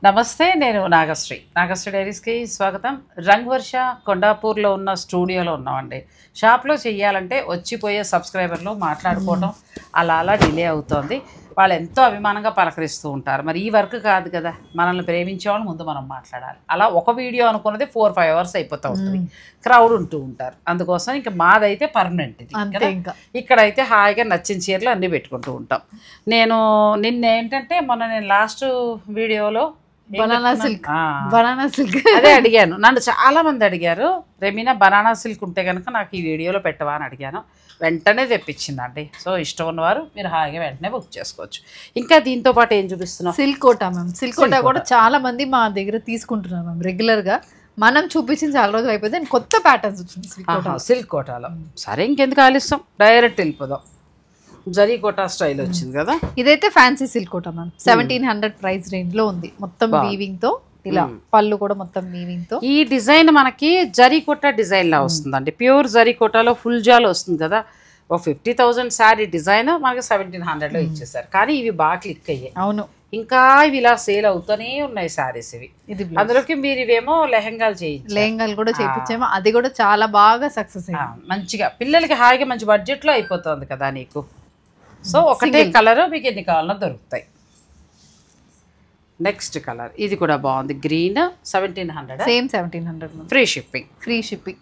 నమస్తే, నేను నాగశ్రీ. నాగశ్రీ డైరీస్కి స్వాగతం. రంగ్వర్ష కొండాపూర్లో ఉన్న స్టూడియోలో ఉన్నామండి. షాప్లో చెయ్యాలంటే వచ్చిపోయే సబ్స్క్రైబర్లు మాట్లాడుకోవడం అలా డిలే అవుతోంది. వాళ్ళు ఎంతో అభిమానంగా పలకరిస్తూ ఉంటారు. మరి ఈ వర్క్ కాదు కదా, మనల్ని ప్రేమించే వాళ్ళు ముందు మనం మాట్లాడాలి. అలా ఒక వీడియో అనుకున్నది 4-5 అవర్స్ అయిపోతూ ఉంటుంది, క్రౌడ్ ఉంటూ ఉంటారు. అందుకోసం ఇంకా మాదైతే పర్మనెంట్ ఇది. ఇక్కడైతే హాయిగా నచ్చిన చీరలు అన్నీ పెట్టుకుంటూ ఉంటాం. నిన్నేంటంటే నేను లాస్ట్ వీడియోలో బనానా సిల్క్ అదే అడిగాను. నన్ను చాలా మంది అడిగారు, రెమీనా బనానా సిల్క్ ఉంటే కనుక నాకు ఈ వీడియోలో పెట్టవా అని అడిగాను. వెంటనే తెప్పించిందండి. సో ఇష్టం ఉన్నవారు మీరు హాయిగా వెంటనే బుక్ చేసుకోవచ్చు. ఇంకా దీంతో పాటు ఏం చూపిస్తున్నాం? Silk Kota ma'am. Silk Kota కూడా చాలా మంది మా దగ్గర తీసుకుంటున్నారు మ్యామ్ రెగ్యులర్గా. మనం చూపించిన చాలా రోజులు అయిపోతే కొత్త ప్యాటర్న్స్ వచ్చింది సిల్క్ కోటాలో. సరే ఇంకెందుకు ఆలస్యం, డైరెక్ట్ వెళ్ళిపోదాం. జరీ కోటా స్టైల్ వచ్చింది కదా. ఇదైతే fancy silk Kota ma'am. 1700 price range లో ఉంది. మొత్తం వీవింగ్ తో, ఇలా పళ్ళు కూడా మొత్తం వీవింగ్ తో. ఈ డిజైన్ మనకి జరీ కోటా డిజైన్ లా వస్తుందండి. ప్యూర్ జరీ కోటాలో ఫుల్ జాల్ వస్తుంది కదా. ఓ 50,000 శారీ డిజైన్ మనకి 1700 లో ఇచ్చేసారు. కానీ ఇవి బాగా క్లిక్ అయ్యాయి. అవును, ఇంకా ఇవి ఇలా సేల్ అవుతూనే ఉన్నాయి శారీస్ ఇవి. అందులోకి మీరు ఇవేమో లెహంగాలు చేయించారు. లెహంగాలు కూడా చేయించాము. అది కూడా చాలా బాగా సక్సెస్ అయ్యింది. మంచిగా పిల్లలకి హాయిగా మంచి బడ్జెట్ లో అయిపోతుంది కదా నీకు. సో ఒకటే కలర్ మీకు ఎన్ని కావాలన్నా దొరుకుతాయి. నెక్స్ట్ కలర్ ఇది కూడా బాగుంది, గ్రీన్. 1700. సేమ్ 1700. Free shipping.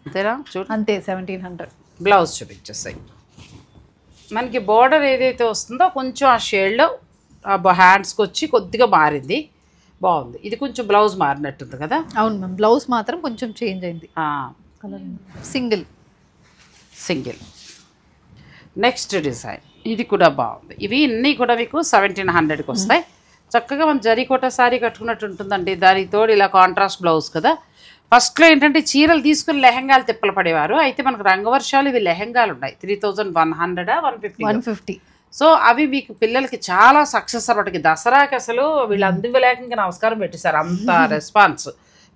అంతేనా? చూడు అంతే 1700. బ్లౌజ్ చూపించేస్తాయి. మనకి బార్డర్ ఏదైతే వస్తుందో కొంచెం ఆ షేడ్లో హ్యాండ్స్కి వచ్చి కొద్దిగా మారింది, బాగుంది. ఇది కొంచెం బ్లౌజ్ మారినట్టుంది కదా. అవును మ్యామ్, బ్లౌజ్ మాత్రం కొంచెం చేంజ్ అయింది. Colour single. నెక్స్ట్ డిజైన్ ఇది కూడా బాగుంది. ఇవి అన్నీ కూడా మీకు 1700కి వస్తాయి. చక్కగా మన జరీకోట శారీ కట్టుకున్నట్టు ఉంటుందండి. దానికి తోడు ఇలా కాంట్రాస్ట్ బ్లౌజ్ కదా. ఫస్ట్లో ఏంటంటే చీరలు తీసుకుని లెహంగాలు తిప్పలు పడేవారు. అయితే మనకు రంగవర్షాలు ఇవి లెహంగాలు ఉన్నాయి. 3100, 150. సో అవి మీకు పిల్లలకి చాలా సక్సెస్ అన్నట్టుకి. దసరాకి అసలు వీళ్ళు అందువలేక నమస్కారం పెట్టేశారు, అంత రెస్పాన్స్.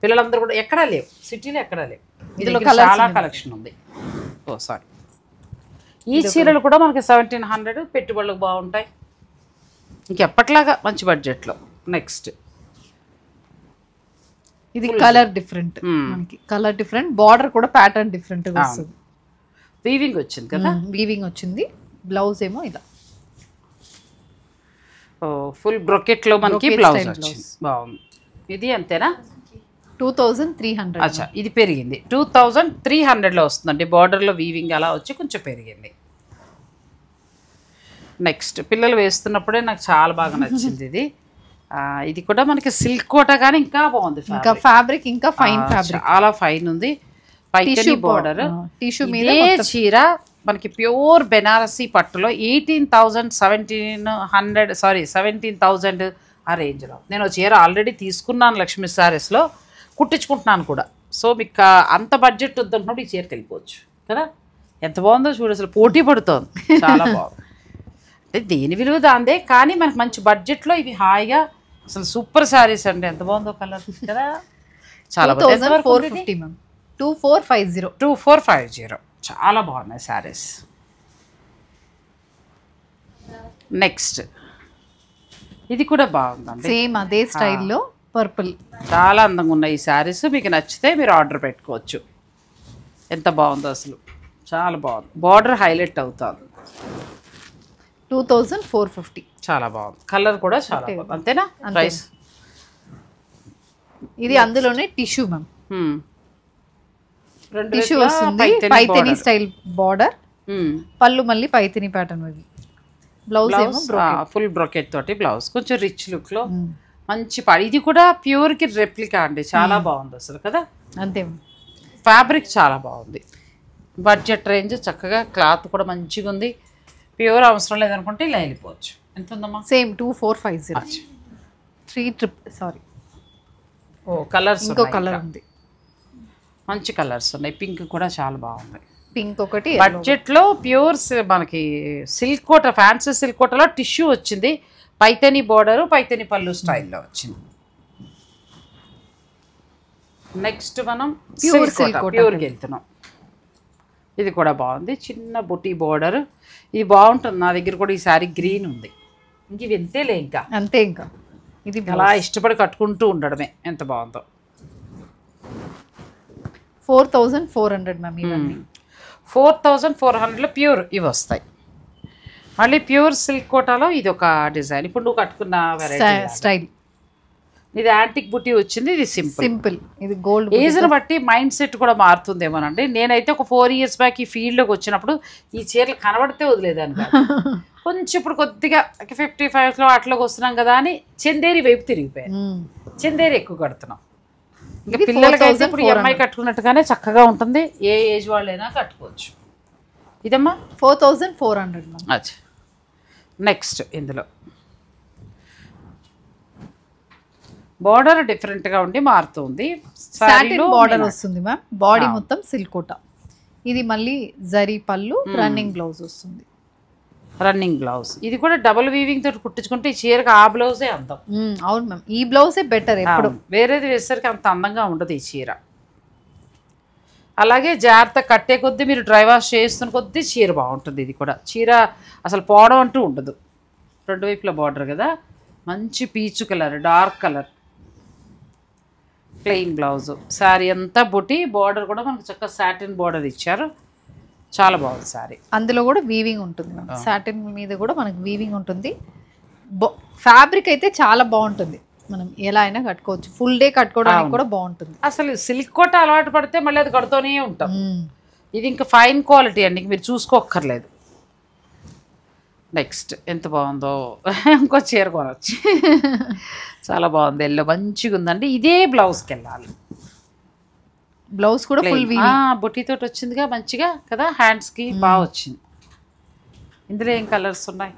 పిల్లలందరూ కూడా ఎక్కడా లేవు, సిటీలో ఎక్కడా లేవు. ఇందులో చాలా కలెక్షన్ ఉంది. ఓ సారీ, ఈ చీరలు కూడా మనకి 1700, పెట్టుబడులకు బాగుంటాయి. ఇంకెప్పట్లాగా మంచి బడ్జెట్లో. నెక్స్ట్ ఇది కలర్ డిఫరెంట్, మనకి కలర్ డిఫరెంట్, బార్డర్ కూడా ప్యాటర్న్ డిఫరెంట్ వస్తుంది. వీవింగ్ వచ్చింది కదా. వీవింగ్ వచ్చింది. బ్లౌజ్ ఏమో ఇలా ఫుల్ బ్రొకెట్లో మనకి బ్లౌజ్ వచ్చింది, బాగుంది. ఇది అంతేనా? 2300. అచ్చా, ఇది పెరిగింది. 2300లో వస్తుందండి. బార్డర్లో వీవింగ్ అలా వచ్చి కొంచెం పెరిగింది. నెక్స్ట్ పిల్లలు వేస్తున్నప్పుడే నాకు చాలా బాగా నచ్చింది ఇది. ఇది కూడా మనకి సిల్క్ కోట కానీ ఇంకా బాగుంది. ఇంకా ఫ్యాబ్రిక్ ఇంకా ఫైన్ ఫ్యాబ్రిక్, చాలా ఫైన్ ఉంది. పైకి బార్డర్. టిష్యూ మీద చీర మనకి ప్యూర్ బెనారసీ పట్టులో 17,000 ఆ రేంజ్లో. నేను చీర ఆల్రెడీ తీసుకున్నాను లక్ష్మీ సారీస్లో, కుట్టించుకుంటున్నాను కూడా. సో మీకు అంత బడ్జెట్ వద్దంటున్నప్పుడు ఈ చీరకి వెళ్ళిపోవచ్చు కదా. ఎంత బాగుందో చూడు, అసలు పోటీ పడుతోంది, చాలా బాగుంది. అంటే దేని విలువ దాందే, కానీ మనకి మంచి బడ్జెట్లో ఇవి హాయిగా అసలు సూపర్ శారీస్ అండి. ఎంత బాగుందో కలర్ కదా. చాలా 2450 చాలా బాగున్నాయి శారీస్. నెక్స్ట్ ఇది కూడా బాగుందండి, సేమ్ అదే స్టైల్లో పర్పుల్. చాలా అందంగా ఉన్నాయి ఈ శారీస్. మీకు నచ్చితే మీరు ఆర్డర్ పెట్టుకోవచ్చు. ఎంత బాగుందో అసలు, చాలా బాగుంది. బార్డర్ హైలైట్ అవుతుంది. 2450. చాలా బాగుంది. కలర్ కూడా చాలా బాగుంది. అంతేనా? ప్రైస్ ఇది అందులోనే టిష్యూ మ్యామ్. టిష్యూ వస్తుంది, పైతిని స్టైల్ బార్డర్, పళ్ళు మళ్ళీ Paithani pattern. Blouse full brocade తోటి బ్లౌజ్, కొంచెం రిచ్ లుక్ లో మంచి పాడు. ఇది కూడా ప్యూర్ కి రెప్లికా అండి, చాలా బాగుంది అసలు కదా. అంతే, ఫ్యాబ్రిక్ చాలా బాగుంది. బడ్జెట్ రేంజ్, చక్కగా క్లాత్ కూడా మంచిగా ఉంది. ప్యూర్ అవసరం లేదనుకుంటే ఇలా వెళ్ళిపోవచ్చు. ఎంత ఉందమ్మా? సేమ్ 2450. 3 సారీ. ఓ కలర్స్, ఇంకో కలర్ ఉంది, మంచి కలర్స్ ఉన్నాయి. పింక్ కూడా చాలా బాగుంది. పింక్ ఒకటి. బడ్జెట్లో ప్యూర్ మనకి సిల్క్ కోట, ఫ్యాన్సీ సిల్క్ కోటలో టిష్యూ వచ్చింది. పైతని బోర్డరు, పైతని పళ్ళు స్టైల్లో వచ్చింది. నెక్స్ట్ మనం ప్యూర్కి వెళ్తున్నాం. ఇది కూడా బాగుంది, చిన్న బుటీ బోర్డర్. ఇది బాగుంటుంది. నా దగ్గర కూడా ఈ శారీ గ్రీన్ ఉంది. ఇంక ఇవి ఎంతేలే, ఇంకా అంతే. ఇంకా ఇది అలా ఇష్టపడి కట్టుకుంటూ ఉండడమే. ఎంత బాగుందో. 4400 మ్యామ్ ఇవన్నీ. 4400లో ప్యూర్ ఇవి వస్తాయి. మళ్ళీ ప్యూర్ సిల్క్ కోటాలో ఇది ఒక డిజైన్. ఇప్పుడు నువ్వు కట్టుకున్న వెరైటీ స్టైల్. ఇది యాంటిక్ బుటీ వచ్చింది, ఇది సింపుల్. ఇది గోల్డ్. ఏజ్ని బట్టి మైండ్ సెట్ కూడా మారుతుందేమోనండి. నేనైతే ఒక 4 years బ్యాక్ ఈ ఫీల్డ్లోకి వచ్చినప్పుడు ఈ చీరలు కనబడితే వదిలేదాన్ని కాదు. కొంచెం ఇప్పుడు కొద్దిగా 55లో అట్లోకి వస్తున్నాం కదా అని చందేరి వైపు తిరిగిపోయాను. చందేరి ఎక్కువ కడుతున్నాం. ఇంకా పిల్లలకైతే ఇప్పుడు అమ్మాయి కట్టుకున్నట్టుగానే చక్కగా ఉంటుంది. ఏ ఏజ్ వాళ్ళైనా కట్టుకోవచ్చు. ఇదమ్మా 4400 మ్యామ్. అచ్చా. నెక్స్ట్ ఇందులో బార్డర్ డిఫరెంట్గా ఉండి మారుతుంది. సాటిన్ బార్డర్ వస్తుంది మ్యామ్. బాడీ మొత్తం సిల్క్ కోట. ఇది మళ్ళీ జరీ పళ్ళు, రన్నింగ్ బ్లౌజ్ వస్తుంది. Running blouse. ఇది కూడా డబుల్ వీవింగ్ తోటి కుట్టించుకుంటే ఈ చీరకు ఆ బ్లౌజే అందం. అవును మ్యామ్, ఈ బ్లౌజే బెటర్. ఎప్పుడు వేరేది వేసరికి అంత అందంగా ఉండదు ఈ చీర. అలాగే జాగ్రత్త కట్టే కొద్దీ మీరు డ్రై వాష్ చేస్తున్న కొద్దీ చీర బాగుంటుంది. ఇది కూడా చీర అసలు పోవడం అంటూ ఉండదు. రెండు వైపుల బార్డర్ కదా, మంచి పీచు colour, dark colour, plain blouse. Sari అంతా బుట్టి, బార్డర్ కూడా మనకు చక్కగా సాటిన్ బార్డర్ ఇచ్చారు. చాలా బాగుంది శారీ. అందులో కూడా వీవింగ్ ఉంటుంది మ్యామ్. సాటిన్ మీద కూడా మనకు వీవింగ్ ఉంటుంది. ఫ్యాబ్రిక్ అయితే చాలా బాగుంటుంది. మనం ఎలా అయినా కట్టుకోవచ్చు. ఫుల్ డే కట్టుకోవడానికి కూడా బాగుంటుంది. అసలు సిల్క్ కోట అలవాటు పడితే మళ్ళీ అది కడుతూనే ఉంటాం. ఇది ఇంకా ఫైన్ క్వాలిటీ అండి, మీరు చూసుకోక్కర్లేదు. నెక్స్ట్ ఎంత బాగుందో. ఇంకో చీర కొనవచ్చు. చాలా బాగుంది. ఎల్లో మంచిగా ఉందండి. ఇదే బ్లౌజ్కి వెళ్ళాలి. బ్లౌజ్ కూడా ఫుల్ బుట్టితోటి వచ్చిందిగా మంచిగా కదా, హ్యాండ్స్కి బాగా వచ్చింది. ఇందులో ఏం కలర్స్ ఉన్నాయి?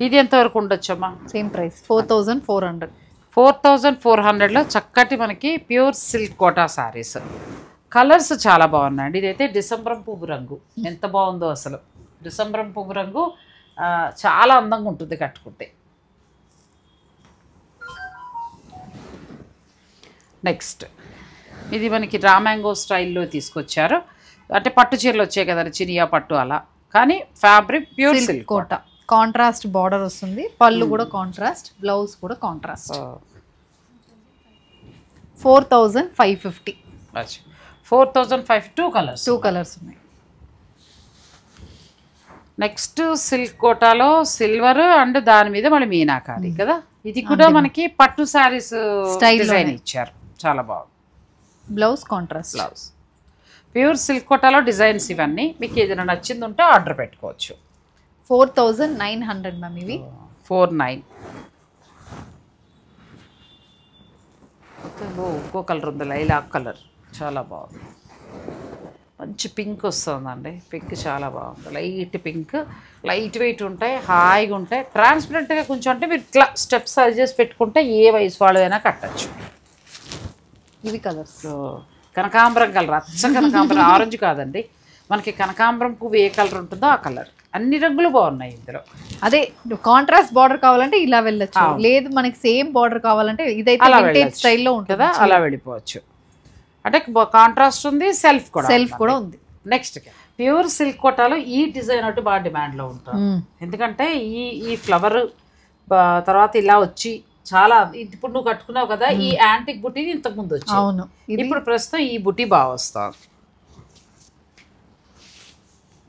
ఇది ఎంతవరకు ఉండొచ్చమ్మా? Same price 4400. 4400లో చక్కటి మనకి pure silk Kota sarees. Colours చాలా బాగున్నాయండి. ఇదైతే డిసెంబరం పువ్వు రంగు. ఎంత బాగుందో అసలు. డిసెంబరం పువ్వు రంగు చాలా అందంగా ఉంటుంది కట్టుకుంటే. నెక్స్ట్ ఇది మనకి రామాంగో స్టైల్లో తీసుకొచ్చారు. అంటే పట్టు చీరలు వచ్చాయి కదా, చినియా పట్టు అలా, కానీ ఫ్యాబ్రిక్ ప్యూర్ సిల్క్ కోట. కాంట్రాస్ట్ బార్డర్ వస్తుంది. పళ్ళు కూడా కాంట్రాస్ట్, బ్లౌజ్ కూడా కాంట్రాస్ట్. 4550. 4500. టూ కలర్స్ ఉన్నాయి. నెక్స్ట్ సిల్క్ కోటాలో సిల్వర్ అండ్ దాని మీద మళ్ళీ మీనాకారి కదా. ఇది కూడా మనకి పట్టు శారీస్ డిజైన్ ఇచ్చారు. చాలా బాగుంది. Blouse contrast blouse. Pure silk కోటాలో డిజైన్స్ ఇవన్నీ. మీకు ఏదైనా నచ్చింది ఉంటే ఆర్డర్ పెట్టుకోవచ్చు. 4900 మ్యామ్ ఇవి. 49. ఇంకో కలర్ ఉంది, లైలాక్ కలర్. చాలా బాగుంది. మంచి పింక్ వస్తుందండి. పింక్ చాలా బాగుంది. లైట్ పింక్, లైట్ వెయిట్ ఉంటాయి, హాయిగా ఉంటాయి, ట్రాన్స్పరెంట్గా కొంచెం. అంటే మీరు ఇట్లా స్టెప్స్ సైజ్ చేసి పెట్టుకుంటే ఏ వయసు వాళ్ళైనా కట్టచ్చు. ఇవి కలర్స్. కనకాంబరం కలర్, అచ్చ కనకాంబరం. ఆరెంజ్ కాదండి, మనకి కనకాంబరం పువ్వు ఏ కలర్ ఉంటుందో ఆ కలర్. అన్ని రంగులు బాగున్నాయి ఇందులో. అదే కాంట్రాస్ట్ బార్డర్ కావాలంటే ఇలా వెళ్ళొచ్చు. లేదు మనకి సేమ్ బార్డర్ కావాలంటే ఇదైతే వింటేజ్ స్టైల్లో ఉంటుందా, అలా వెళ్ళిపోవచ్చు. అంటే కాంట్రాస్ట్ ఉంది, సెల్ఫ్ కూడా ఉంది. నెక్స్ట్ ప్యూర్ సిల్క్ కోటాలో ఈ డిజైన్ ఒకటి బాగా డిమాండ్లో ఉంటుంది. ఎందుకంటే ఈ ఫ్లవర్ తర్వాత ఇలా వచ్చి చాలా. ఇప్పుడు నువ్వు కట్టుకున్నావు కదా, ఈ యాంటిక్ బుటీ ఇంతకు ముందు వచ్చి, అవును, ఇప్పుడు ప్రస్తుతం ఈ బుటీ బాగా వస్తుంది.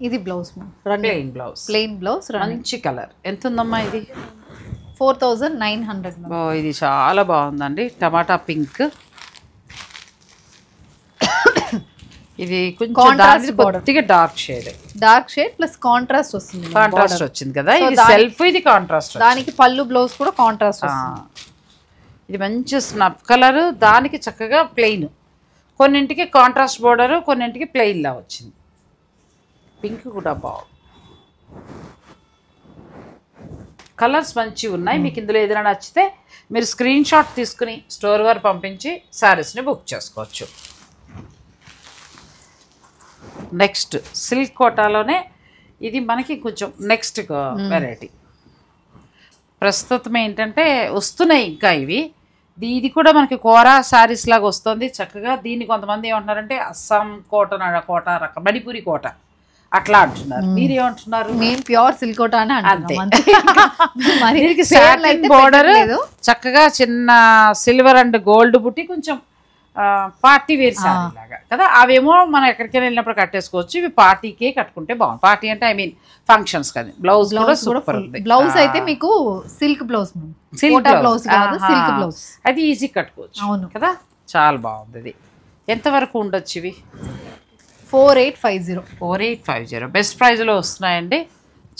ఇది బ్లౌజ్, ప్లెయిన్ బ్లౌజ్, మంచి కలర్. ఎంత ఉందమ్మా ఇది? 4900. ఇది చాలా బాగుందండి. టమాటా పింక్. ఇది కొంచెం కొద్దిగా డార్క్ షేడ్ ప్లస్ కాంట్రాస్ట్ వస్తుంది. కాంట్రాస్ట్ వచ్చింది కదా, ఇది సెల్ఫ్, ఇది కాంట్రాస్ట్. దానికి పళ్ళు బ్లౌజ్ కూడా కాంట్రాస్ట్ వస్తుంది. ఇది మంచి స్నఫ్ కలర్, దానికి చక్కగా ప్లెయిన్. కొన్నింటికి కాంట్రాస్ట్ బోర్డర్, కొన్నింటికి ప్లెయిన్ లా వచ్చింది. పింక్ కూడా బాగుంది. కలర్స్ మంచిగా ఉన్నాయి. మీకు ఇందులో ఏదైనా నచ్చితే మీరు స్క్రీన్ షాట్ తీసుకుని స్టోర్ వారు పంపించి శారీస్ని బుక్ చేసుకోవచ్చు. నెక్స్ట్ సిల్క్ కోటాలోనే ఇది మనకి కొంచెం నెక్స్ట్ వెరైటీ. ప్రస్తుతం ఏంటంటే వస్తున్నాయి ఇంకా ఇవి. ఇది కూడా మనకి కోరా శారీస్ లాగా వస్తుంది చక్కగా. దీన్ని కొంతమంది ఏమంటున్నారంటే అస్సాం కోట రకం, మణిపురి కోట అట్లా అంటున్నారు. మీరేమంటున్నారు? మేము ప్యూర్ సిల్కోటా అని అంతే. అంటున్నాం. సాటిన్ బోర్డర్ చక్కగా చిన్న సిల్వర్ అండ్ గోల్డ్ బుట్టి కొంచెం పార్టీ వేర్ సారీ లాగా కదా. అవేమో మనం ఎక్కడికైనా వెళ్ళినప్పుడు కట్టేసుకోవచ్చు. ఇవి పార్టీకే కట్టుకుంటే బాగుంది. పార్టీ అంటే ఐ మీన్ ఫంక్షన్స్ కదా. బ్లౌజ్ కూడా సూపర్ ఉంది. బ్లౌజ్ అయితే మీకు సిల్క్ బ్లౌజ్, సిల్క్ బ్లౌజ్ కాదు, సిల్క్ బ్లౌజ్. అది ఈజీ కట్టుకోవచ్చు. అవును కదా, చాలా బాగుంది. ఇది ఎంతవరకు ఉండొచ్చు? ఇవి 4850. 4850 బెస్ట్ ప్రైజ్లో వస్తున్నాయండి.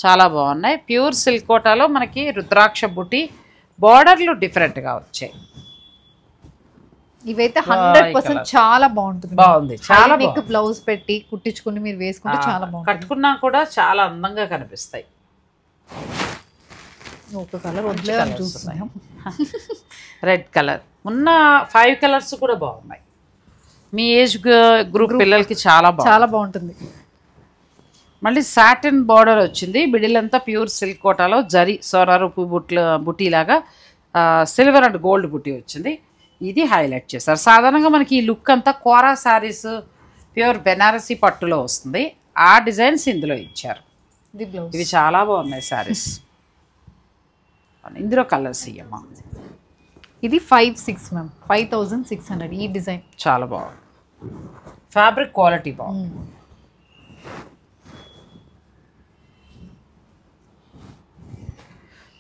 చాలా బాగున్నాయి. ప్యూర్ సిల్క్ కోటాలో మనకి రుద్రాక్ష బుట్టి బార్డర్లు డిఫరెంట్గా వచ్చాయి. ఇవైతే 100% చాలా బాగుంటుంది. బాగుంది, చాలా మీకు బ్లౌజ్ పెట్టి కుట్టించుకుని మీరు వేసుకుంటే చాలా బాగుంటుంది. కట్టుకున్నా కూడా చాలా అందంగా కనిపిస్తాయి. ఒక కలర్ చూస్తున్నాం, రెడ్ కలర్. ఉన్న 5 కలర్స్ కూడా బాగున్నాయి. మీ ఏజ్ గ్రూప్ పిల్లలకి చాలా బాగుంటుంది. మళ్ళీ సాటిన్ బార్డర్ వచ్చింది. మిడిల్ అంతా ప్యూర్ సిల్క్ కోటాలో జరీ సోనారూపు బుట్టీలాగా సిల్వర్ అండ్ గోల్డ్ బుట్టి వచ్చింది. ఇది హైలైట్ చేశారు. సాధారణంగా మనకి ఈ లుక్ అంతా కోరా శారీస్ ప్యూర్ బెనారసీ పట్టులో వస్తుంది. ఆ డిజైన్స్ ఇందులో ఇచ్చారు. ఇవి చాలా బాగున్నాయి శారీస్. ఇందులో కలర్స్ ఇయ్యమ్మా. ఇది 56 మ్యామ్, 5600. ఈ డిజైన్ చాలా బాగుంది. ఫ్యాబ్రిక్ క్వాలిటీ బాగుంది.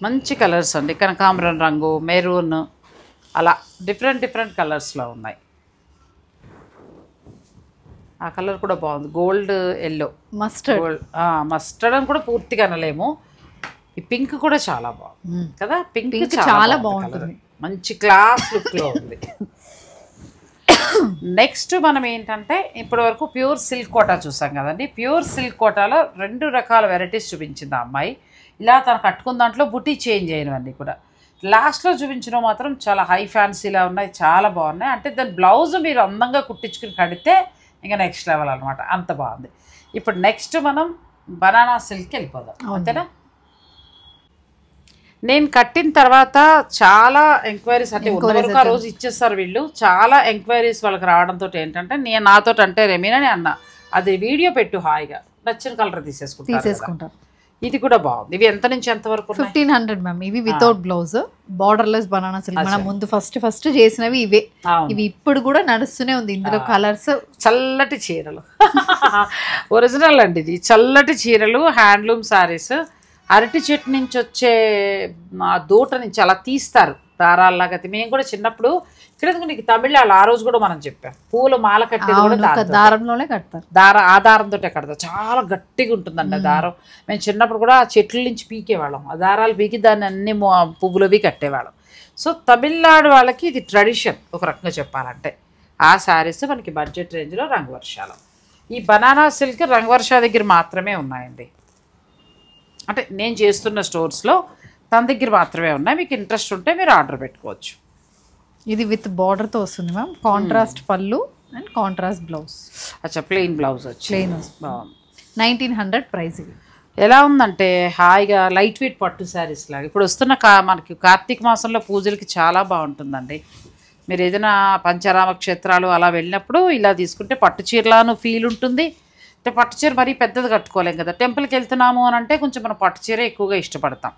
మంచి కలర్స్ అండి. కనకాంబరం రంగు, మెరూన్, అలా డిఫరెంట్ కలర్స్లో ఉన్నాయి. ఆ కలర్ కూడా బాగుంది. గోల్డ్ ఎల్లో, మస్టర్డ్ అని కూడా పూర్తిగా అనలేము. ఈ పింక్ కూడా చాలా బాగుంది కదా. పింక్ చాలా బాగుంటుంది. మంచి క్లాస్ లుక్లో ఉంది. నెక్స్ట్ మనం ఏంటంటే ఇప్పటి వరకు ప్యూర్ సిల్క్ కోటా చూసాం కదండి. ప్యూర్ సిల్క్ కోటాలో 2 రకాల వెరైటీస్ చూపించింది ఆ అమ్మాయి. ఇలా తను కట్టుకున్న దాంట్లో బుటీ చేంజ్ అయినవన్నీ కూడా. లాస్ట్లో చూపించడం మాత్రం చాలా హై ఫ్యాన్సీలా ఉన్నాయి, చాలా బాగున్నాయి. అంటే దాని బ్లౌజ్ మీరు అందంగా కుట్టించుకుని కడితే ఇంకా నెక్స్ట్ లెవెల్ అనమాట, అంత బాగుంది. ఇప్పుడు నెక్స్ట్ మనం బనానా సిల్క్కి వెళ్ళిపోదాం, అంతేనా? నేను కట్టిన తర్వాత చాలా ఎంక్వైరీస్, అంటే ఆ రోజు ఇచ్చేస్తారు వీళ్ళు. చాలా ఎంక్వైరీస్ వాళ్ళకి రావడంతో ఏంటంటే నాతో అంటే రెమీనని అన్నా, అది వీడియో పెట్టు, హాయిగా నచ్చిన కలర్ తీసేసుకుంటారు. ఇది కూడా బాగుంది. ఇవి ఎంత నుంచి ఎంత వరకు? 1500 మ్యామ్. ఇవి without blouse, borderless banana silk. మనం ముందు ఫస్ట్ చేసినవి ఇవే. ఇవి ఇప్పుడు కూడా నడుస్తూనే ఉంది. ఇందులో కలర్స్ చల్లటి చీరలు ఒరిజినల్ అండి. ఇది చల్లటి చీరలు, హ్యాండ్లూమ్ సారీస్. అరటి చెట్టు నుంచి వచ్చే దూట నుంచి అలా తీస్తారు దారాల్లాగా. మేము కూడా చిన్నప్పుడు ఇక్కడ నీకు తమిళనాడు ఆ రోజు కూడా మనం చెప్పాం, పూల మాల కట్టేది కూడా దారంలోనే కడతారు. ఆ దారంతో కడతారు. చాలా గట్టిగా ఉంటుందండి ఆ దారం. మేము చిన్నప్పుడు కూడా ఆ చెట్ల నుంచి పీకేవాళ్ళం. ఆ దారాలు పీకి దాన్ని అన్ని పువ్వులవి కట్టేవాళ్ళం. సో తమిళనాడు వాళ్ళకి ఇది ట్రెడిషన్ ఒక రకంగా చెప్పాలంటే. ఆ శారీస్ మనకి బడ్జెట్ రేంజ్లో రంగవర్షాలు. ఈ బనానా సిల్క్ రంగవర్ష దగ్గర మాత్రమే ఉన్నాయండి. అంటే నేను చేస్తున్న స్టోర్స్లో తన దగ్గర మాత్రమే ఉన్నాయి. మీకు ఇంట్రెస్ట్ ఉంటే మీరు ఆర్డర్ పెట్టుకోవచ్చు. ఇది విత్ బార్డర్తో వస్తుంది మ్యామ్. కాంట్రాస్ట్ పళ్ళు అండ్ కాంట్రాస్ట్ బ్లౌజ్. అచ్చా, ప్లెయిన్ బ్లౌజ్ వచ్చి ప్లెయిన్ వస్తుంది. 1900 ప్రైస్. ఇది ఎలా ఉందంటే హాయిగా లైట్ వెయిట్ పట్టు శారీస్ లాగా. ఇప్పుడు వస్తున్న మనకి కార్తీక మాసంలో పూజలకి చాలా బాగుంటుందండి. మీరు ఏదైనా పంచరామ క్షేత్రాలు అలా వెళ్ళినప్పుడు ఇలా తీసుకుంటే పట్టు చీరలాను ఫీల్ ఉంటుంది. అంటే పట్టు చీర మరీ పెద్దది కట్టుకోలేం కదా. టెంపుల్కి వెళ్తున్నాము అని అంటే కొంచెం మనం పట్టు చీర ఎక్కువగా ఇష్టపడతాం.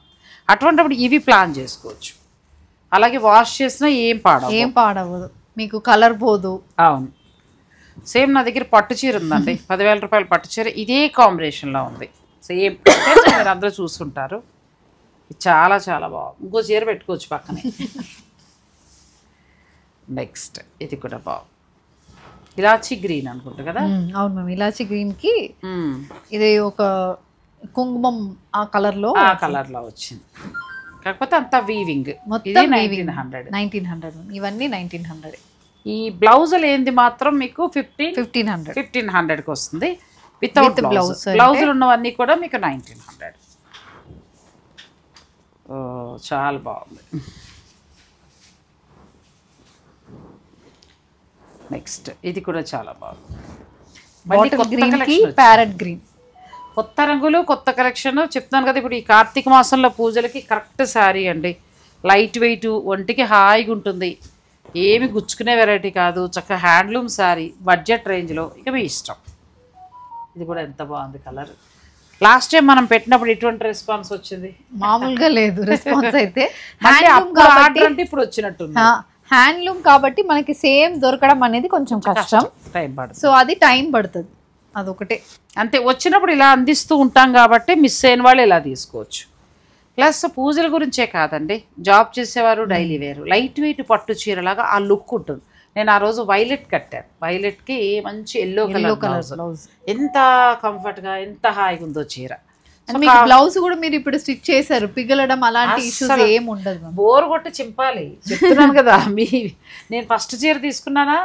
అటువంటిప్పుడు ఇవి ప్లాన్ చేసుకోవచ్చు. అలాగే వాష్ చేసినా ఏం పాడవదు, మీకు కలర్ పోదు. అవును, సేమ్ నా దగ్గర పట్టు చీర ఉందండి, 10,000 రూపాయల పట్టు చీర. ఇదే కాంబినేషన్లో ఉంది సేమ్. మీరు అందరూ చూసుకుంటారు. చాలా చాలా బాగుంది. ఇంకో చీర పెట్టుకోవచ్చు పక్కనే. నెక్స్ట్ ఇది కూడా బాగుంది. ఇలాచీ గ్రీన్ అనుకుంటా కదా. అవును మ్యామ్, ఇలాచీ గ్రీన్ కి ఇది ఒక కుంకుమం ఆ కలర్ లో వచ్చింది. కాకపోతే అంతా వీవింగ్. ఇది 1900. ఇవన్నీ 1900. ఈ బ్లౌజులు ఏంది మాత్రం మీకు 1500కి వస్తుంది వితౌట్ బ్లౌజ్. బ్లౌజులు ఉన్నవన్నీ కూడా మీకు 1900. చాలా బాగుంది. నెక్స్ట్ ఇది కూడా చాలా బాగుంది. ప్యారెట్ గ్రీన్, కొత్త రంగులు, కొత్త కలెక్షన్ చెప్తాను కదా. ఇప్పుడు ఈ కార్తీక మాసంలో పూజలకి కరెక్ట్ శారీ అండి. లైట్ వెయిట్, ఒంటికి హాయిగా ఉంటుంది, ఏమి గుచ్చుకునే వెరైటీ కాదు. చక్కగా హ్యాండ్లూమ్ శారీ బడ్జెట్ రేంజ్లో. ఇక మీ ఇష్టం. ఇది కూడా ఎంత బాగుంది కలర్. లాస్ట్ టైం మనం పెట్టినప్పుడు ఇటువంటి రెస్పాన్స్ వచ్చింది, మామూలుగా లేదు రెస్పాన్స్ అయితే. ఆర్డర్ అంటే ఇప్పుడు వచ్చినట్టుంది. హ్యాండ్లూమ్ కాబట్టి మనకి సేమ్ దొరకడం అనేది కొంచెం కష్టం, టైం పడుతుంది. సో అది టైం పడుతుంది, అదొకటే. అంతే, వచ్చినప్పుడు ఇలా అందిస్తూ ఉంటాం కాబట్టి మిస్ అయిన వాళ్ళు ఇలా తీసుకోవచ్చు. ప్లస్ పూజల గురించే కాదండి, జాబ్ చేసేవారు డైలీ వేరు లైట్ వెయిట్ పట్టు చీరలాగా ఆ లుక్ ఉంటుంది. నేను ఆ రోజు వైలెట్ కట్టాను, వైలెట్కి మంచి ఎల్లో కలర్ బ్లౌజ్, ఎంత కంఫర్ట్గా ఎంత హాయిగా ఉందో చీర. మీకు బ్లౌజ్ కూడా మీరు ఇప్పుడు స్టిచ్ చేశారు, పిగలడం అలాంటి ఇష్యూస్ ఏం ఉండదు, బోర్ కొట్టి చింపాలి. చెప్తున్నాను కదా, నేను ఫస్ట్ చీర తీసుకున్నానా,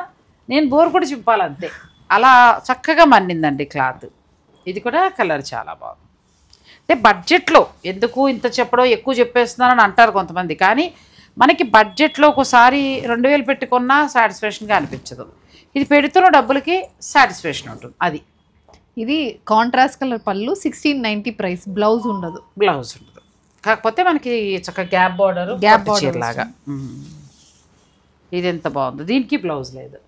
నేను బోర్ కొట్టి చింపాలి అంతే, అలా చక్కగా మన్నిందండి క్లాత్. ఇది కూడా కలర్ చాలా బాగుంది. అంటే బడ్జెట్లో ఎందుకు ఇంత చెప్పడం, ఎక్కువ చెప్పేస్తున్నానని అంటారు కొంతమంది, కానీ మనకి బడ్జెట్లో ఒకసారి 2000 పెట్టుకున్నా సాటిస్ఫాక్షన్గా అనిపించదు. ఇది పెడుతున్న డబ్బులకి సాటిస్ఫాక్షన్ ఉంటుంది. అది ఇది కాంట్రాస్ట్ కలర్ పళ్ళు, 1690 ప్రైస్. బ్లౌజ్ ఉండదు, బ్లౌజ్ ఉండదు, కాకపోతే మనకి చక్కగా గ్యాప్ బార్డర్ లాగా. ఇది ఎంత బాగుంది, దీనికి బ్లౌజ్ లేదు,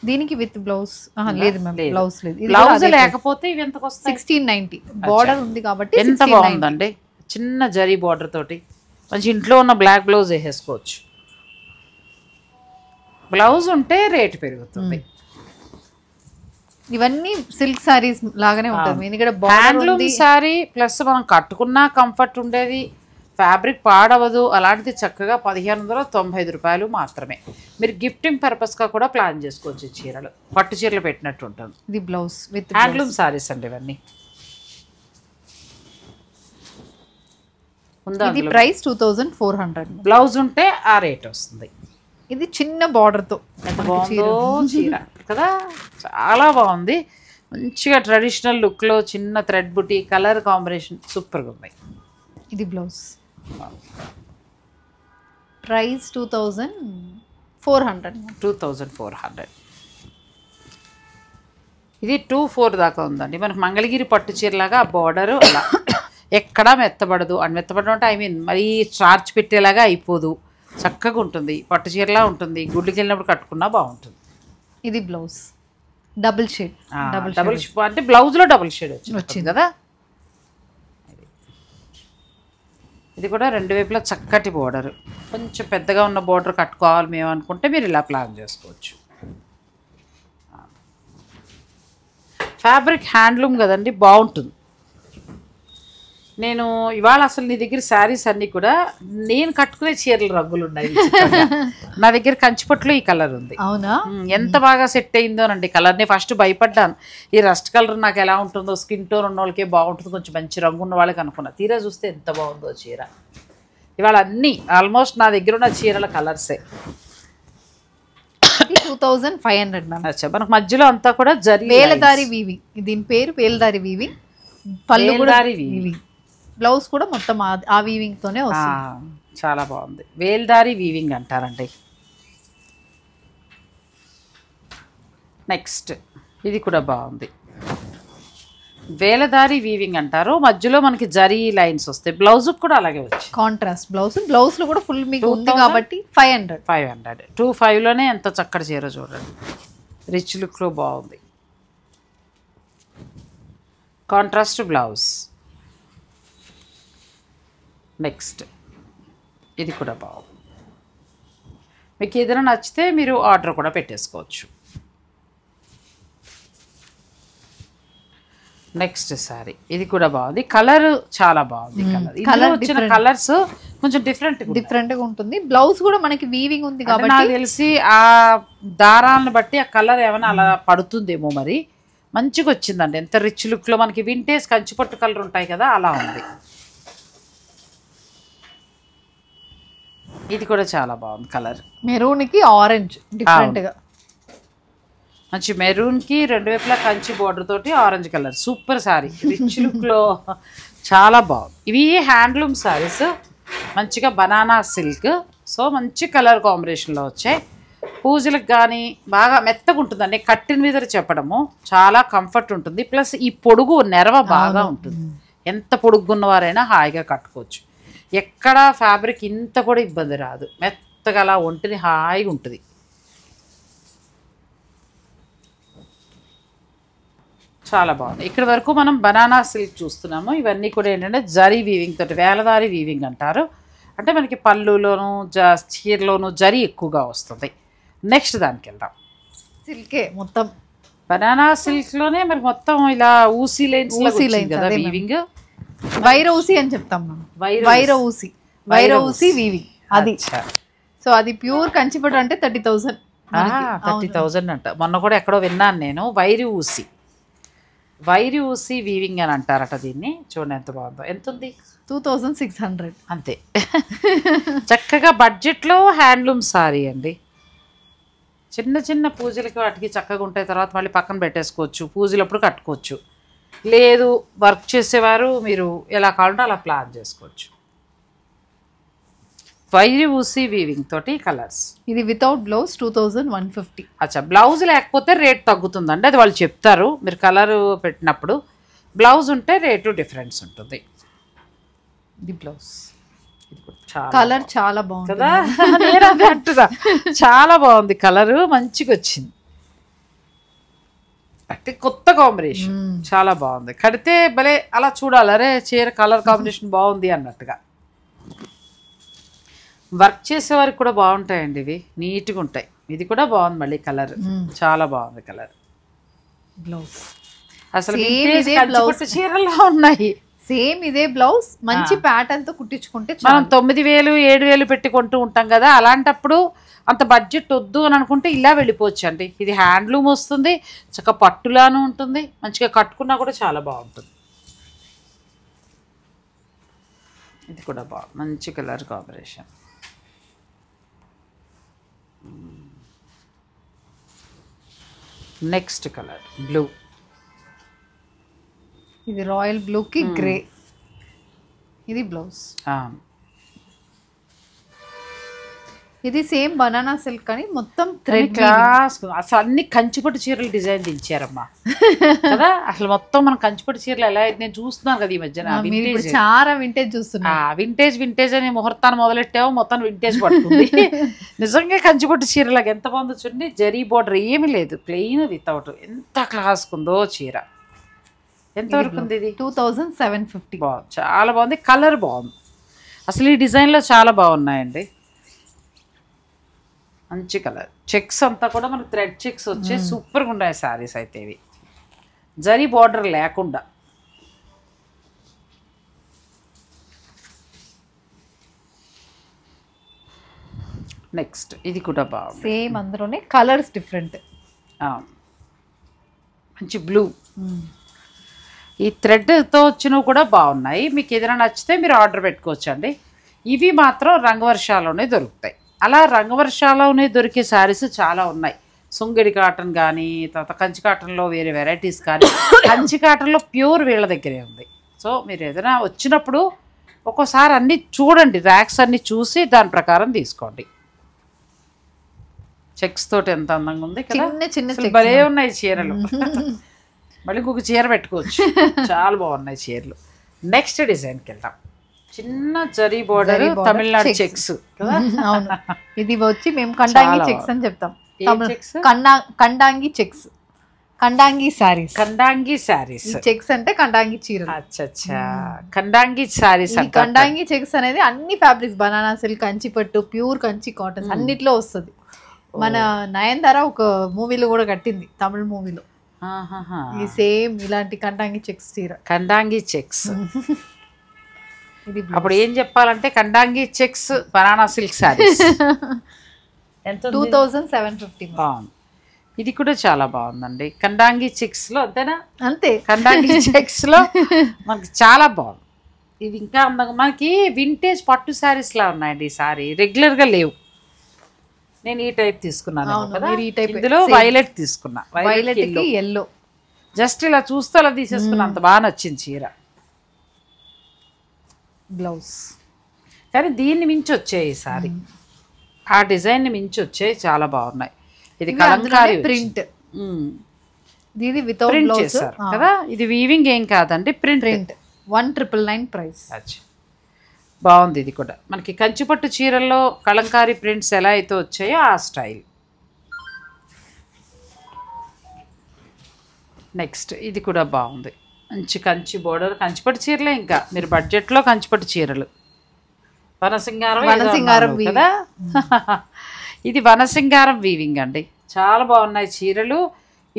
దీనికి విత్ బ్లౌజ్ లేదు మ్యామ్, బ్లౌజ్ లేదు. బ్లౌజ్ లేకపోతే ఇవి ఎంతకు వస్తాయి? 1690 బార్డర్ ఉంది కాబట్టి. ఎంత బాగుందండి, చిన్న జరీ బార్డర్ తోటి మంచి ఇంట్లో ఉన్న బ్లాక్ బ్లౌజ్ వేసేసుకోవచ్చు. బ్లౌజ్ ఉంటే రేటు పెరుగుతుంది. ఇవన్నీ సిల్క్ సారీస్ లాగానే ఉంటుంది, ఎందుకంటే హ్యాండ్లూమ్ సారీ ప్లస్ మనం కట్టుకున్నా కంఫర్ట్ ఉండేది, ఫ్యాబ్రిక్ పాడవదు. అలాంటిది చక్కగా 1595 రూపాయలు మాత్రమే. మీరు గిఫ్టింగ్ పర్పస్గా కూడా ప్లాన్ చేసుకోవచ్చు. చీరలు పట్టు చీరలు పెట్టినట్టు ఉంటుంది. ఇది బ్లౌజ్ విత్ హ్యాండ్లూమ్ సారీస్ అండి ఇవన్నీ. ఇది ప్రైస్ 2400. బ్లౌజ్ ఉంటే ఆ రేట్ వస్తుంది. ఇది చిన్న బార్డర్తో ఎంత బాగుందో చీర కదా, చాలా బాగుంది. మంచిగా ట్రెడిషనల్ లుక్లో చిన్న థ్రెడ్ బుటీ, కలర్ కాంబినేషన్ సూపర్గా ఉంది. ఇది బ్లౌజ్ ప్రైస్ 2400. ఇది 24 దాకా ఉందండి. మనకు మంగళగిరి పట్టు చీరలాగా ఆ బార్డరు అలా ఎక్కడా మెత్తబడదు. అండ్ మెత్తబడడం అంటే మరీ స్టార్చ్ పెట్టేలాగా అయిపోదు, చక్కగా ఉంటుంది. పట్టు చీరలా ఉంటుంది, గుడ్లకి వెళ్ళినప్పుడు కట్టుకున్నా బాగుంటుంది. ఇది బ్లౌజ్ డబుల్ షేడ్ అంటే బ్లౌజ్లో డబుల్ షేడ్ వచ్చింది కదా. ఇది కూడా రెండు వైపులా చక్కటి బోర్డర్, కొంచెం పెద్దగా ఉన్న బోర్డర్ కట్టుకోవాలి మేము అనుకుంటే మీరు ఇలా ప్లాన్ చేసుకోవచ్చు. ఫ్యాబ్రిక్ హ్యాండ్లూమ్ కదండి, బాగుంటుంది. నేను ఇవాళ అసలు నీ దగ్గర శారీస్ అన్నీ కూడా నేను కట్టుకునే చీరల రంగులు ఉన్నాయి. నా దగ్గర కంచిపట్టులో ఈ కలర్ ఉంది. అవునా, ఎంత బాగా సెట్ అయిందోనండి కలర్. నేను ఫస్ట్ భయపడ్డాను, ఈ రస్ట్ కలర్ నాకు ఎలా ఉంటుందో, స్కిన్ టోన్ ఉన్న వాళ్ళకే బాగుంటుంది, కొంచెం మంచి రంగు ఉన్న వాళ్ళకి అనుకున్నా. తీరా చూస్తే ఎంత బాగుందో చీర. ఇవాళ అన్నీ ఆల్మోస్ట్ నా దగ్గర ఉన్న చీరల కలర్సే. 2500 మ్యామ్. అచ్చా, మనకు మధ్యలో అంతా కూడా జరీ వేలదారి వీవింగ్, దీని పేరు వేలదారి వీవింగ్. పళ్ళు కూడా వీవింగ్, బ్లౌజ్ కూడా మొత్తం ఆ వీవింగ్ తోనే వస్తుంది. చాలా బాగుంది. వేల్దారి వీవింగ్ అంటారండి. నెక్స్ట్ ఇది కూడా బాగుంది, వేలదారి వీవింగ్ అంటారు. మధ్యలో మనకి జరీ లైన్స్ వస్తాయి. బ్లౌజ్ కూడా అలాగే వచ్చి కాంట్రాస్ట్ బ్లౌజ్ లో కూడా ఫుల్ మీకు ఉంది కాబట్టి 500. 25లోనే ఎంత చక్కటి చీర చూడండి, రిచ్ లుక్లో బాగుంది. Contrast blouse. నెక్స్ట్ ఇది కూడా బాగుంది. మీకు ఏదైనా నచ్చితే మీరు ఆర్డర్ కూడా పెట్టేసుకోవచ్చు. నెక్స్ట్ సారీ ఇది కూడా బాగుంది, కలర్ చాలా బాగుంది. కలర్ వచ్చిన కలర్స్ కొంచెం డిఫరెంట్గా ఉంటుంది. బ్లౌజ్ కూడా మనకి వీవింగ్ ఉంది కాబట్టి నాకు తెలిసి ఆ దారాలను బట్టి ఆ కలర్ ఏమైనా అలా పడుతుందేమో, మరి మంచిగా వచ్చిందండి. ఎంత రిచ్ లుక్లో మనకి వింటేజ్ కంచిపట్టు కలర్ ఉంటాయి కదా, అలా ఉంది. ఇది కూడా చాలా బాగుంది కలర్. మెరూన్కి ఆరెంజ్ డిఫరెంట్గా, మంచి మెరూన్కి రెండు వైపులా కంచి బోర్డర్ తోటి orange colour, super sorry, rich లుక్లో చాలా బాగుంది. ఇవి హ్యాండ్లూమ్ సారీస్, మంచిగా బనానా సిల్క్, సో మంచి కలర్ కాంబినేషన్లో వచ్చాయి. పూజలకు కానీ బాగా మెత్తగా ఉంటుందండి. కట్టిన మీద చెప్పడము చాలా కంఫర్ట్ ఉంటుంది. ప్లస్ ఈ పొడుగు నెరవ బాగా ఉంటుంది. ఎంత పొడుగున్నవారైనా హాయిగా కట్టుకోవచ్చు. ఎక్కడ ఫ్యాబ్రిక్ ఇంత కూడా ఇబ్బంది రాదు, మెత్తగా అలా ఒంటిని హాయిగా ఉంటుంది. చాలా బాగుంది. ఇక్కడ వరకు మనం బనానా సిల్క్ చూస్తున్నాము. ఇవన్నీ కూడా ఏంటంటే జరీ వీవింగ్ తోటి, వేలదారి వీవింగ్ అంటారు. అంటే మనకి పళ్ళులోను చీరలోను జరీ ఎక్కువగా వస్తుంది. నెక్స్ట్ దానికి వెళ్దాం. సిల్కే మొత్తం బనానా సిల్క్లోనే మరి మొత్తం ఇలా ఊసీ లైన్స్ కదా వీవింగ్. వైర ఊసి అని చెప్తాం మనం. వైర ఊసి వీవింగ్ అది. సో అది ప్యూర్ కంచిపట్టు అంటే 30,000. 30,000 అంట. మొన్న కూడా ఎక్కడో విన్నాను నేను. వైరి ఊసి వీవింగ్ అని అంటారట దీన్ని. చూడండి ఎంత బాగుందో. ఎంత ఉంది? 2,600 అంతే. చక్కగా బడ్జెట్లో హ్యాండ్లూమ్ సారీ అండి. చిన్న చిన్న పూజలకి వాటికి చక్కగా ఉంటాయి. తర్వాత మళ్ళీ పక్కన పెట్టేసుకోవచ్చు, పూజలప్పుడు కట్టుకోవచ్చు. లేదు వర్క్ చేసేవారు మీరు ఎలా కావాలంటే అలా ప్లాన్ చేసుకోవచ్చు. వైరి ఊసి వీవింగ్ తోటి కలర్స్. ఇది వితౌట్ బ్లౌజ్ 2,150. అచ్చా, బ్లౌజ్ లేకపోతే రేట్ తగ్గుతుందండి. అది వాళ్ళు చెప్తారు మీరు కలర్ పెట్టినప్పుడు. బ్లౌజ్ ఉంటే రేటు డిఫరెన్స్ ఉంటుంది. ఇది బ్లౌజ్. కలర్ చాలా బాగుంది కదా, నేను అదే అంటున్నా. చాలా బాగుంది కలరు, మంచిగా వచ్చింది. అంటే కొత్త కాంబినేషన్ చాలా బాగుంది. కడితే భలే అలా చూడాలి, అరే చీర కలర్ కాంబినేషన్ బాగుంది అన్నట్టుగా. వర్క్ చేసేవారికి కూడా బాగుంటాయండి ఇవి, నీట్గా ఉంటాయి. ఇది కూడా బాగుంది మళ్ళీ కలర్, చాలా బాగుంది కలర్. బ్లౌజ్ అసలు చీరలా ఉన్నాయి. సేమ్ ఇదే బ్లౌజ్ మంచి ప్యాటర్న్ తో కుట్టించుకుంటే మనం 9,000 7,000 పెట్టి కొంటూ ఉంటాం కదా. అలాంటప్పుడు అంత బడ్జెట్ వద్దు అని అనుకుంటే ఇలా వెళ్ళిపోవచ్చు అండి. ఇది హ్యాండ్లూమ్ వస్తుంది, చక్కగా పట్టులాను ఉంటుంది, మంచిగా కట్టుకున్నా కూడా చాలా బాగుంటుంది. ఇది కూడా బాగుంది, మంచి colour combination. Next colour blue. ఇది రాయల్ బ్లూ కి గ్రే. ఇది బ్లౌజ్. ఇది సేమ్ బనానా సిల్క్ అని మొత్తం థ్రెడ్ క్లాస్. అసలు అన్ని కంచిపట్టు చీరలు డిజైన్ దించారమ్మా కదా. అసలు మొత్తం మనం కంచిపట్టు చీరలు ఎలా అయితే నేను చూస్తున్నాను కదా ఈ మధ్యన. చాలా వింటేజ్ చూస్తున్నా. వింటేజ్ అని ముహూర్తాన్ని మొదలెట్టాము, మొత్తం వింటేజ్ పడుతుంది. నిజంగా కంచిపట్టు చీరలాగా ఎంత బాగుందో చూడండి. జరీ బోర్డర్ ఏమీ లేదు, ప్లెయిన్ వితౌట్. ఎంత క్లాస్ ఉందో చీర. ఎంతవరకు ఉంది ఇది? 2,750. బాగుంది, చాలా బాగుంది. కలర్ బాగుంది. అసలు ఈ డిజైన్లో చాలా బాగున్నాయండి. మంచి కలర్. చెక్స్ అంతా కూడా మనకు థ్రెడ్ చెక్స్ వచ్చే సూపర్గా ఉన్నాయి శారీస్ అయితే ఇవి, జరీ బార్డర్ లేకుండా. నెక్స్ట్ ఇది కూడా బాగుంది. సేమ్ అందులోనే కలర్స్ డిఫరెంట్. మంచి బ్లూ. ఈ థ్రెడ్తో వచ్చినవి కూడా బాగున్నాయి. మీకు ఏదైనా నచ్చితే మీరు ఆర్డర్ పెట్టుకోవచ్చు అండి. ఇవి మాత్రం రంగవర్షాలోనే దొరుకుతాయి. అలా రంగవర్షాలోనే దొరికే శారీస్ చాలా ఉన్నాయి. సుంగడి కాటన్ కానీ, తర్వాత కంచి కాటన్లో వేరే వెరైటీస్ కానీ, కంచి కాటన్లో ప్యూర్ వీళ్ళ దగ్గరే ఉంది. సో మీరు ఏదైనా వచ్చినప్పుడు ఒక్కోసారి అన్నీ చూడండి, ర్యాక్స్ అన్నీ చూసి దాని ప్రకారం తీసుకోండి. చెక్స్ తోటి ఎంత అందంగా ఉంది కదా, చిన్న భలే ఉన్నాయి చీరలు. మళ్ళీ ఇంకొక చీర పెట్టుకోవచ్చు, చాలా బాగున్నాయి చీరలు. నెక్స్ట్ డిజైన్కి వెళ్దాం. చిన్న జరీ బోర్డర్ తమిళనాడు చెక్స్ కదా. అవును, ఇది వచ్చి మేము కండాంగి చెక్స్ అని చెప్తాం. కండాంగి చెక్స్, కండాంగి సారీస్. కండాంగి సారీస్ చెక్స్ అంటే కండాంగి చీరలు. అచ్చా, కండాంగి సారీస్. కండాంగి చెక్స్ అనేది అన్ని ఫ్యాబ్రిక్స్, బనానా సిల్క్, కంచిపట్టు, ప్యూర్ కంచి కాటన్స్ అన్నిట్లో వస్తుంది. మన నయనతార ఒక మూవీలో కూడా కట్టింది, తమిళ మూవీలో. ఈ సేమ్ ఇలాంటి కండాంగి చెక్స్ చీర. కండాంగి చెక్స్. అప్పుడు ఏం చెప్పాలంటే కండాంగి చెక్స్ బనానా సిల్క్ సారీస్. ఎంత? 2,750. బాగుంది. ఇది కూడా చాలా బాగుందండి. కండాంగి చెక్స్లో అంతేనా? అంతే, కండాంగి చెక్స్లో మనకి చాలా బాగుంది. ఇది ఇంకా అందంగా మనకి వింటేజ్ పట్టు శారీస్లా ఉన్నాయండి. ఈ సారీ రెగ్యులర్గా లేవు. నేను ఈ టైప్ తీసుకున్నాను కదా, ఇందులో వైలెట్ తీసుకున్నా. Violet yellow. జస్ట్ ఇలా చూస్తే అలా తీసేసుకున్నా, అంత బాగా నచ్చింది చీర. బ్లౌజ్ కానీ దీన్ని మించి వచ్చాయి ఈ సారీ, ఆ డిజైన్ని మించి వచ్చాయి, చాలా బాగున్నాయి. ఇది కలంకారీ ప్రింట్. ఇది ప్రింట్ చేశారు కదా. ఇది వీవింగ్ ఏం కాదండి, ప్రింట్. 1,999 ప్రైస్. బాగుంది. ఇది కూడా మనకి కంచిపట్టు చీరల్లో కలంకారీ ప్రింట్స్ ఎలా అయితే వచ్చాయో ఆ స్టైల్. నెక్స్ట్ ఇది కూడా బాగుంది, మంచి కంచి బోర్డర్, కంచిపట్టు చీరలే, ఇంకా మీరు బడ్జెట్లో కంచిపట్టు చీరలు. వనసింగారం కదా ఇది వనసింగారం వీవింగ్ అండి, చాలా బాగున్నాయి చీరలు.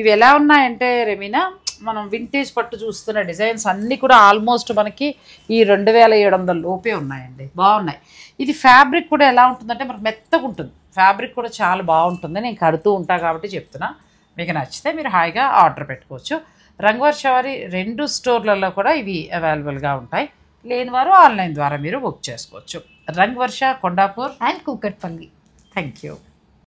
ఇవి ఎలా ఉన్నాయంటే రెమీనా, మనం వింటేజ్ పట్టు చూస్తున్న డిజైన్స్ అన్నీ కూడా ఆల్మోస్ట్ మనకి ఈ 2700 లోపే ఉన్నాయండి, బాగున్నాయి. ఇది ఫ్యాబ్రిక్ కూడా ఎలా ఉంటుందంటే మనకు మెత్తగా ఉంటుంది, ఫ్యాబ్రిక్ కూడా చాలా బాగుంటుంది. నేను కడుతూ ఉంటాను కాబట్టి చెప్తున్నా, మీకు నచ్చితే మీరు హాయిగా ఆర్డర్ పెట్టుకోవచ్చు. రంగవర్ష వారి 2 స్టోర్లలో కూడా ఇవి అవైలబుల్గా ఉంటాయి, లేని వారు ఆన్లైన్ ద్వారా మీరు బుక్ చేసుకోవచ్చు. Rangavarsha, Kondapur and Kukatpally. Thank you.